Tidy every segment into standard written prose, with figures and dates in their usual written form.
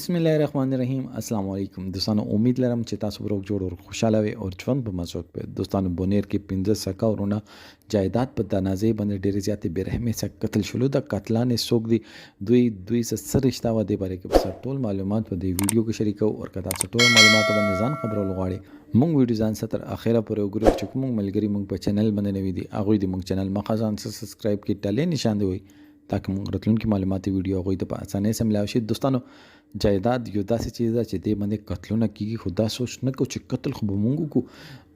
बिस्मिल्लाहिर्रहमानिर्रहीम अस्सलाम वालेकुम दोस्तों। उम्मीद लरम چې تاسو به روغ جوړ او خوشاله وي او ژوند په مزوق په دوستانو بونیر کې 15 سکه ورونه جایداد په تنازع باندې ډېر زیاتې بیرحمۍ سره قتل شلو د قتلان سوق دي دوی سره رښتا و دی باره کې بس ټول معلومات په دې ویډیو کې شریکو او کدا ټول معلومات باندې ځان خبرول غواړي مونږ ویډیو ځان ستر اخیره پورې وګورئ چې کوم ملګری مونږ په چینل باندې نوی دي هغه دې مونږ چینل مخه ځان سبسکرایب کړئ ټاله نشان دی ताकि موږ راتلونکي معلوماتي ویډیو هغوی ته په اسانۍ سره ملاوي شي دوستانو جایداد یو داسې چیز ده چې دې باندې قتلونه کیږي خو دا سوچ نه کوو چې قتل خو به موږ وکړو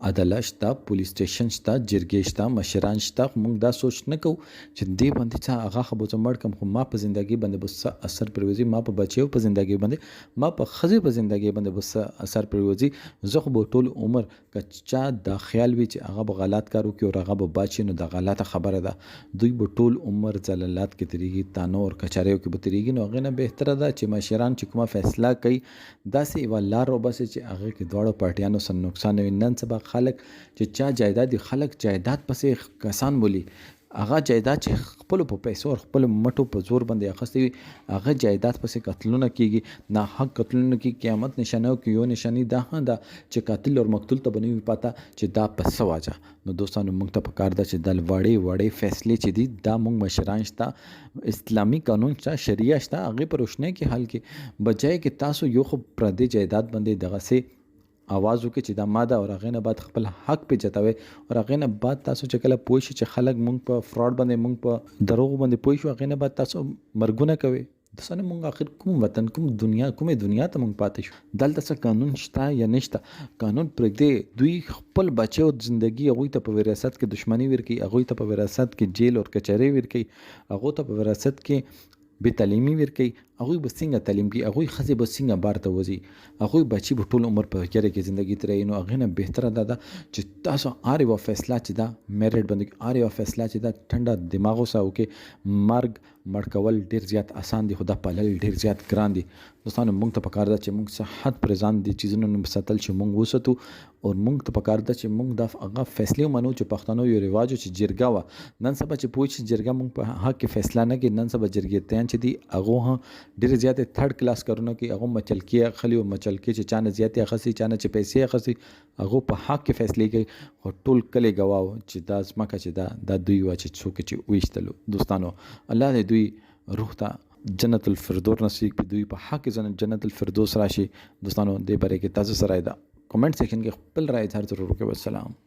عدالت شته پولیس سټیشن شته جرګې شته مشران شته خو موږ دا سوچ نه کوو چې دې باندې څه هغه خو به زه مړ کړم خو ما په زندګۍ باندې به څه اثر پرېوځي ما په بچیو په زندګۍ باندې ما په ښځې په زندګۍ باندې به څه اثر پرېوځي زه خو به ټول عمر که چا دا خیال وي چې هغه به غلط کار وکړي او هغه به بچ شي نو دا غلطه خبره ده دوی به ټول عمر زلالات کې تېرېږي تانو او کچاریو کې به تېرېږي نو هغې نه بهتره ده چې مشران چې کومه فیصله کوي داسې یوه لار وباسي چې هغې کې دواړو پارټیانو سره نقصان نه وي نن سبا خلک چې چا جایداد دي خلک جایداد پسې کسان بولي هغه جایداد چې خپل په پیسو او خپل مټو په زور باندې اخیستی وي هغه جایداد پسې قتلونه کیږي ناحق قتلونه کیږي قیامت نشانه او یو نشاني دا ده چې قاتل او مقتول ته به نه وي پاته چې دا په څه وجه نو دوستانو موږ ته پکار ده چې دا وړې فیصلې چې دي دا موږ مشران شته اسلامي قانون شته شریعه شته هغې په روشنۍ کې حل کې بجای کې تاسو یو خو پردی جایداد باندې دغسې आवाज وکړي چې دا ماده او هغې نه بعد خپل حق پې جتوي او هغې نه بعد تاسو چې کله پوه شئ چې خلک مونږ په فراډ باندې مونږ په دروغو باندې پوه شو هغې نه بعد تاسو مرګونه کوئ دوستانو مونږ آخر کوم وطن کومې دنیا ته مونږ پاتې شو دلته څه قانون شته یا نشته قانون پرېږدی دوی خپل بچو زندګي هغوی ته په وراثت کې دښمني ورکوي هغوی ته په وراثت کې جیل او کچهرۍ ورکوي هغو ته په وراثت کې بې تعلیمي ورکوي هغوی به څنګه تعلیم کوي هغوی ښځې به څنګه بار ته وځي هغوی بچي به ټول عمر په یره کې زندګي تېروي نو هغې نه بهتره دا ده چې تاسو هر یوه فیصله چې ده میرټ باندې هر یوه فیصله چې ده ټنډه دماغو سره وکړي مرګ مړ کول ډېر زیات اسان دي خو دا پالل ډېر زیات ګران دي دوستانو موږ ته پکار ده چې موږ صحت پر ځان دي چیزونو نه ساتل چې موږ وساتو او موږ ته پکار ده چې موږ دا هغه فیصلې ومنو چې پښتنو یو رواج چې جرګه وه نن سبا چې پوه شي جرګه موږ په حق کې فیصله نه کوي نن سبا جرګېتیان چې دي هغو هم ډېر زیاتې تھرډ کلاس کارونه کوي هغو مچلکي اخلي او مچلکي چې چا نه زیاتې اخیستي چا نه چې پیسې اخیستي هغو په حق کې فیصلې کوي خو ټول کلی ګواه چې دا ځمکه چې دا دوی وه چې څوک چې ویشتلو دوستانو الله دې دوی روح ته جنت الفردوس نصیب کړي دوی په حق کې جنت الفردوس راشي دوستانو دې باره کې تاسو سره دا کمنټ سیکشن کې خپل رائے اظهار ضرور وکړئ والسلام